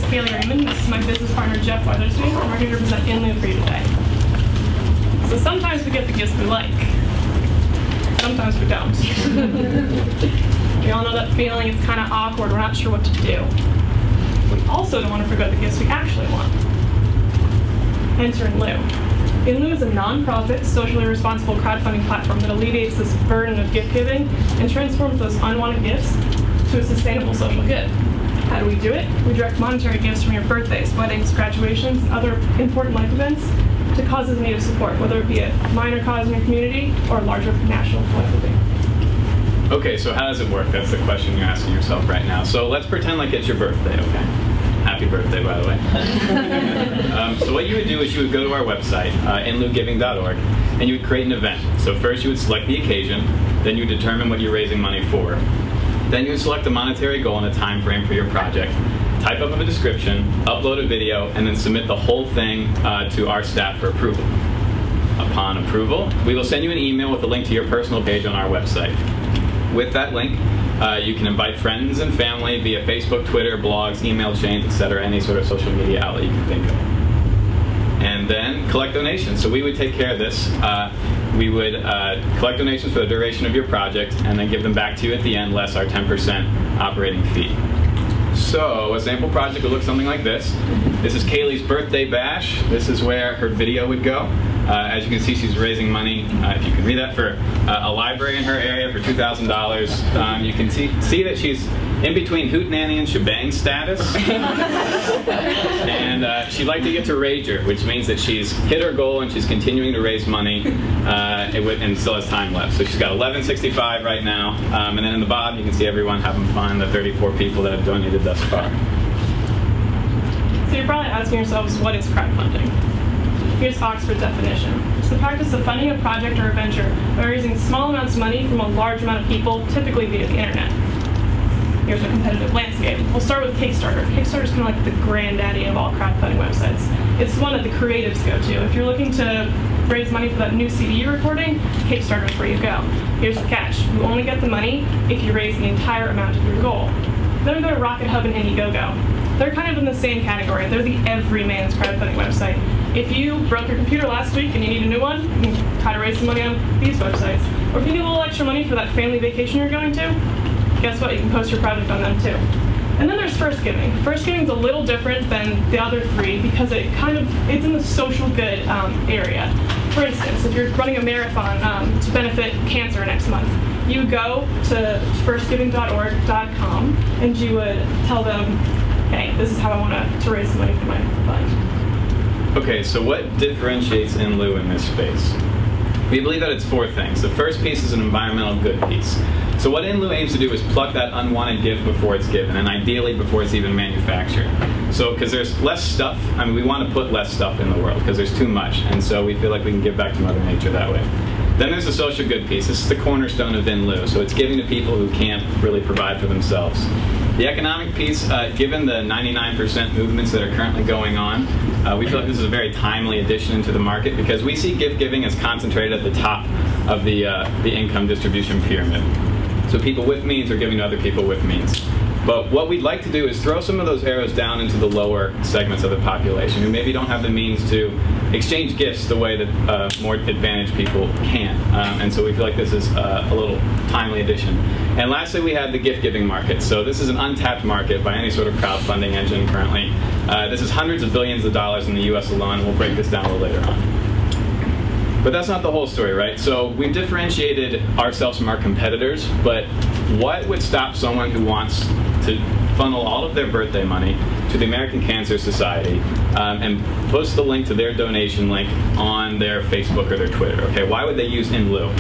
Kailey Raymond. This is my business partner, Jeff Weathersby, and we're here to present inLieu for you today. So sometimes we get the gifts we like. Sometimes we don't. We all know that feeling. It's kind of awkward. We're not sure what to do. We also don't want to forget the gifts we actually want. Enter inLieu. inLieu is a non-profit, socially responsible crowdfunding platform that alleviates this burden of gift giving and transforms those unwanted gifts to a sustainable social good. How do we do it? We direct monetary gifts from your birthdays, weddings, graduations, and other important life events to causes in need of support, whether it be a minor cause in your community or a larger national philanthropy. Okay, so how does it work? That's the question you're asking yourself right now. So let's pretend like it's your birthday, okay? Happy birthday, by the way. So what you would do is you would go to our website, inLieuGiving.org, and you would create an event. So first you would select the occasion, then you would determine what you're raising money for. Then you would select a monetary goal and a time frame for your project, type up a description, upload a video, and then submit the whole thing to our staff for approval. Upon approval, we will send you an email with a link to your personal page on our website. With that link, you can invite friends and family via Facebook, Twitter, blogs, email chains, etc., any sort of social media outlet you can think of. And then collect donations. So we would take care of this. We would collect donations for the duration of your project and then give them back to you at the end, less our 10% operating fee. So a sample project would look something like this. This is Kailey's birthday bash. This is where her video would go. As you can see, she's raising money, if you can read that, for a library in her area for $2,000. You can see that she's in between hootenanny and shebang status. And she'd like to get to Rager, which means that she's hit her goal and she's continuing to raise money and still has time left. So she's got $11.65 right now. And then in the bottom, you can see everyone having fun, the 34 people that have donated thus far. So you're probably asking yourselves, what is crowdfunding? Here's Oxford's definition. It's the practice of funding a project or a venture by raising small amounts of money from a large amount of people, typically via the internet. Here's a competitive landscape. We'll start with Kickstarter. Kickstarter is kind of like the granddaddy of all crowdfunding websites. It's the one that the creatives go to. If you're looking to raise money for that new CD you're recording, Kickstarter is where you go. Here's the catch. You only get the money if you raise the entire amount of your goal. Then we go to Rocket Hub and Indiegogo. They're kind of in the same category. They're the everyman's crowdfunding website. If you broke your computer last week and you need a new one, you can try to raise some money on these websites. Or if you need a little extra money for that family vacation you're going to, guess what? You can post your project on them too. And then there's First Giving. First Giving is a little different than the other three because it's in the social good area. For instance, if you're running a marathon to benefit cancer next month, you go to firstgiving.org.com and you would tell them, hey, this is how I want to raise money for my fund. Okay, so what differentiates inLieu in this space? We believe that it's four things. The first piece is an environmental good piece. So what inLieu aims to do is pluck that unwanted gift before it's given, and ideally before it's even manufactured. So, because there's less stuff, I mean, we want to put less stuff in the world because there's too much, and so we feel like we can give back to Mother Nature that way. Then there's the social good piece. This is the cornerstone of inLieu, so it's giving to people who can't really provide for themselves. The economic piece, given the 99% movements that are currently going on, we feel like this is a very timely addition into the market because we see gift giving as concentrated at the top of the income distribution pyramid. So people with means are giving to other people with means. But what we'd like to do is throw some of those arrows down into the lower segments of the population who maybe don't have the means to exchange gifts the way that more advantaged people can. And so we feel like this is a little timely addition. And lastly, we have the gift-giving market. So this is an untapped market by any sort of crowdfunding engine currently. This is hundreds of billions of dollars in the US alone. We'll break this down a little later on. But that's not the whole story, right? So we've differentiated ourselves from our competitors, but what would stop someone who wants to funnel all of their birthday money to the American Cancer Society and post the link to their donation link on their Facebook or their Twitter? Okay, why would they use inLieu?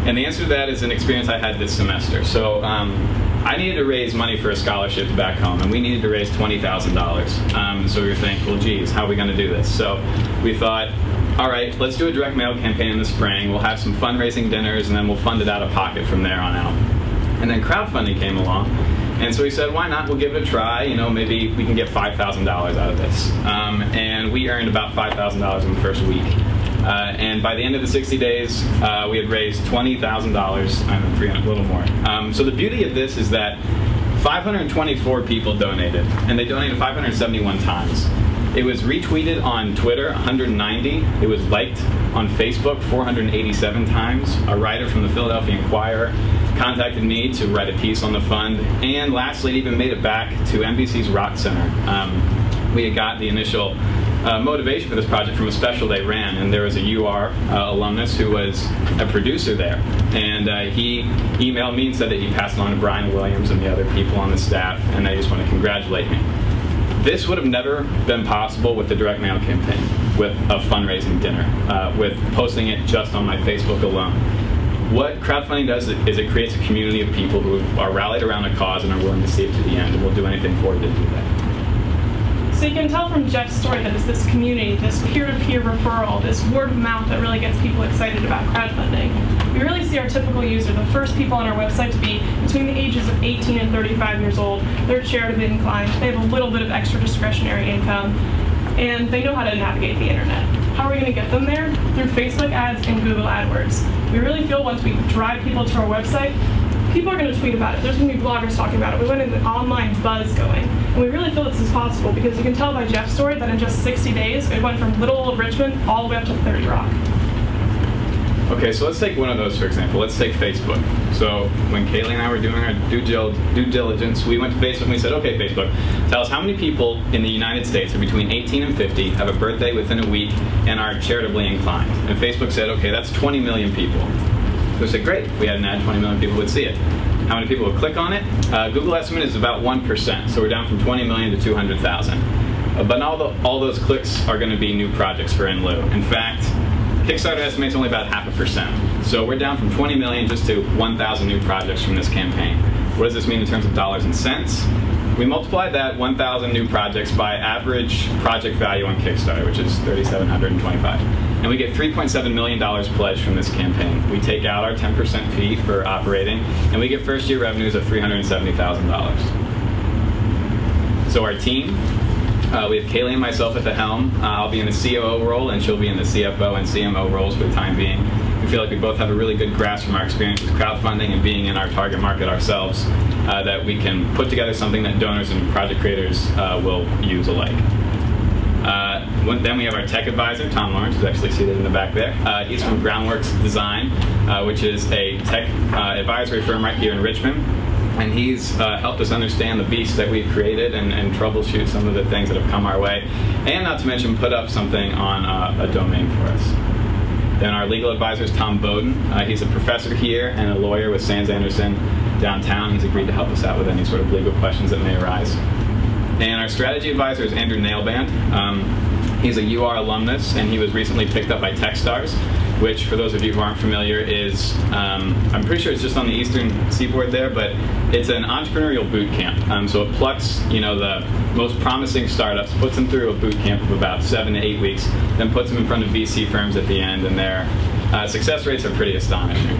And the answer to that is an experience I had this semester. So I needed to raise money for a scholarship back home, and we needed to raise $20,000. So we were thinking, well, geez, how are we going to do this? So we thought, all right, let's do a direct mail campaign in the spring. We'll have some fundraising dinners, and then we'll fund it out of pocket from there on out. And then crowdfunding came along, and so we said, why not? We'll give it a try. You know, maybe we can get $5,000 out of this. And we earned about $5,000 in the first week. And by the end of the 60 days, we had raised $20,000, a little more. So the beauty of this is that 524 people donated, and they donated 571 times. It was retweeted on Twitter 190. It was liked on Facebook 487 times. A writer from the Philadelphia Inquirer contacted me to write a piece on the fund. And lastly, it even made it back to NBC's Rock Center. We had got the initial motivation for this project from a special they ran, and there was a UR alumnus who was a producer there. And he emailed me and said that he passed it on to Brian Williams and the other people on the staff, and they just want to congratulate me. This would have never been possible with the direct mail campaign, with a fundraising dinner, with posting it just on my Facebook alone. What crowdfunding does is it creates a community of people who are rallied around a cause and are willing to see it to the end, and will do anything for it to do that. So you can tell from Jeff's story that it's this community, this peer-to-peer referral, this word of mouth that really gets people excited about crowdfunding. We really see our typical user, the first people on our website, to be between the ages of 18 and 35 years old. They're charitably inclined, they have a little bit of extra discretionary income, and they know how to navigate the internet. How are we going to get them there? Through Facebook ads and Google AdWords. We really feel once we drive people to our website, people are going to tweet about it. There's going to be bloggers talking about it. We want an online buzz going. And we really feel this is possible because you can tell by Jeff's story that in just 60 days, it went from little old Richmond all the way up to 30 Rock. Okay, so let's take one of those, for example. Let's take Facebook. So when Kailey and I were doing our due diligence, we went to Facebook and we said, okay, Facebook, tell us how many people in the United States are between 18 and 50, have a birthday within a week, and are charitably inclined. And Facebook said, okay, that's 20 million people. So we said, great, if we had an ad, 20 million people would see it. How many people would click on it? Google estimate is about 1%, so we're down from 20 million to 200,000. But all those clicks are going to be new projects for inLieu. In fact, Kickstarter estimates only about 0.5%. So we're down from 20 million just to 1,000 new projects from this campaign. What does this mean in terms of dollars and cents? We multiplied that 1,000 new projects by average project value on Kickstarter, which is $3,725. And we get $3.7 million pledged from this campaign. We take out our 10% fee for operating, and we get first-year revenues of $370,000. So our team, we have Kailey and myself at the helm. I'll be in the COO role, and she'll be in the CFO and CMO roles for the time being. We feel like we both have a really good grasp from our experience with crowdfunding and being in our target market ourselves, that we can put together something that donors and project creators will use alike. Then we have our tech advisor, Tom Lawrence, who's actually seated in the back there. He's from Groundworks Design, which is a tech advisory firm right here in Richmond. And he's helped us understand the beast that we've created and troubleshoot some of the things that have come our way. And not to mention, put up something on a domain for us. Then our legal advisor is Tom Bowden. He's a professor here and a lawyer with Sands Anderson downtown. He's agreed to help us out with any sort of legal questions that may arise. And our strategy advisor is Andrew Nailband. He's a UR alumnus, and he was recently picked up by Techstars, which, for those of you who aren't familiar, is, I'm pretty sure it's just on the eastern seaboard there, but it's an entrepreneurial boot camp. So it plucks, the most promising startups, puts them through a boot camp of about 7 to 8 weeks, then puts them in front of VC firms at the end, and their success rates are pretty astonishing.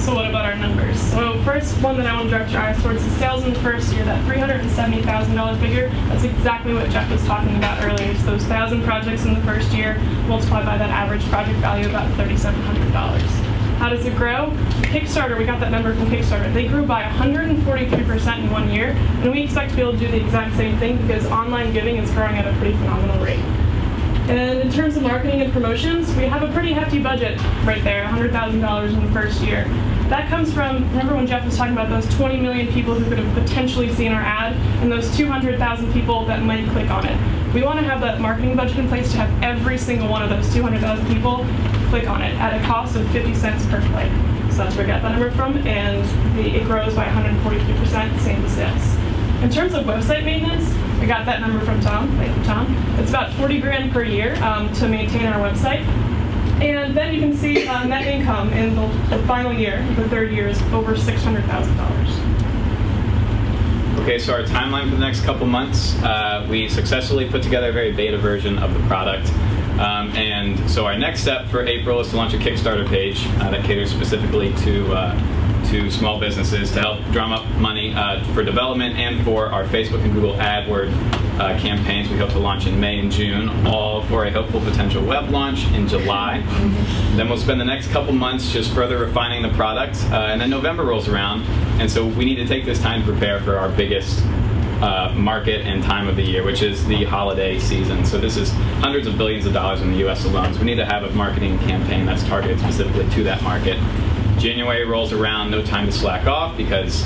So what about our numbers? So first one that I want to direct your eyes towards is sales in the first year, that $370,000 figure. That's exactly what Jeff was talking about earlier. It's those 1,000 projects in the first year multiplied by that average project value of about $3,700. How does it grow? Kickstarter, we got that number from Kickstarter. They grew by 143% in 1 year, and we expect to be able to do the exact same thing because online giving is growing at a pretty phenomenal rate. And in terms of marketing and promotions, we have a pretty hefty budget right there, $100,000 in the first year. That comes from, remember when Jeff was talking about those 20 million people who could have potentially seen our ad, and those 200,000 people that might click on it. We want to have that marketing budget in place to have every single one of those 200,000 people click on it at a cost of 50 cents per click. So that's where we got that number from, and it grows by 143%, same as sales. In terms of website maintenance, we got that number from Tom. Thank you, Tom. It's about 40 grand per year to maintain our website. And then you can see net income in the final year, the third year, is over $600,000. Okay, so our timeline for the next couple months, we successfully put together a very beta version of the product. And so our next step for April is to launch a Kickstarter page that caters specifically to to small businesses to help drum up money for development and for our Facebook and Google AdWords campaigns we hope to launch in May and June, all for a hopeful potential web launch in July. Then we'll spend the next couple months just further refining the product, and then November rolls around, and so we need to take this time to prepare for our biggest market and time of the year, which is the holiday season. So this is hundreds of billions of dollars in the US alone. So we need to have a marketing campaign that's targeted specifically to that market. January rolls around, no time to slack off, because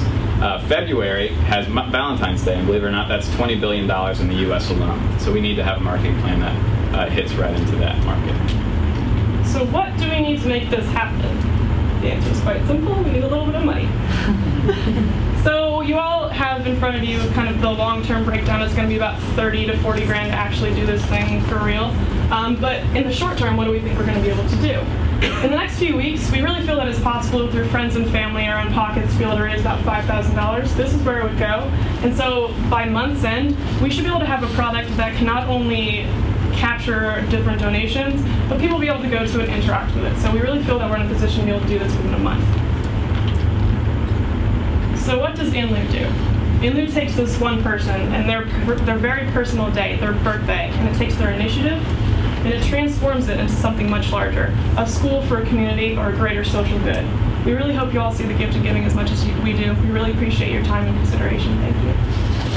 February has Valentine's Day, and believe it or not, that's $20 billion in the US alone. So we need to have a marketing plan that hits right into that market. So what do we need to make this happen? The answer is quite simple. We need a little bit of money. So you all have in front of you kind of the long-term breakdown. It's going to be about 30 to 40 grand to actually do this thing for real. But in the short term, what do we think we're going to be able to do? In the next few weeks, we really feel that it's possible through friends and family, our own pockets, to be able to raise about $5,000. This is where it would go. And so by month's end, we should be able to have a product that can not only capture different donations, but people will be able to go to and interact with it. So we really feel that we're in a position to be able to do this within a month. So what does inLieu do? inLieu takes this one person and their very personal day, their birthday, and it takes their initiative and it transforms it into something much larger, a school for a community or a greater social good. We really hope you all see the gift of giving as much as we do. We really appreciate your time and consideration. Thank you.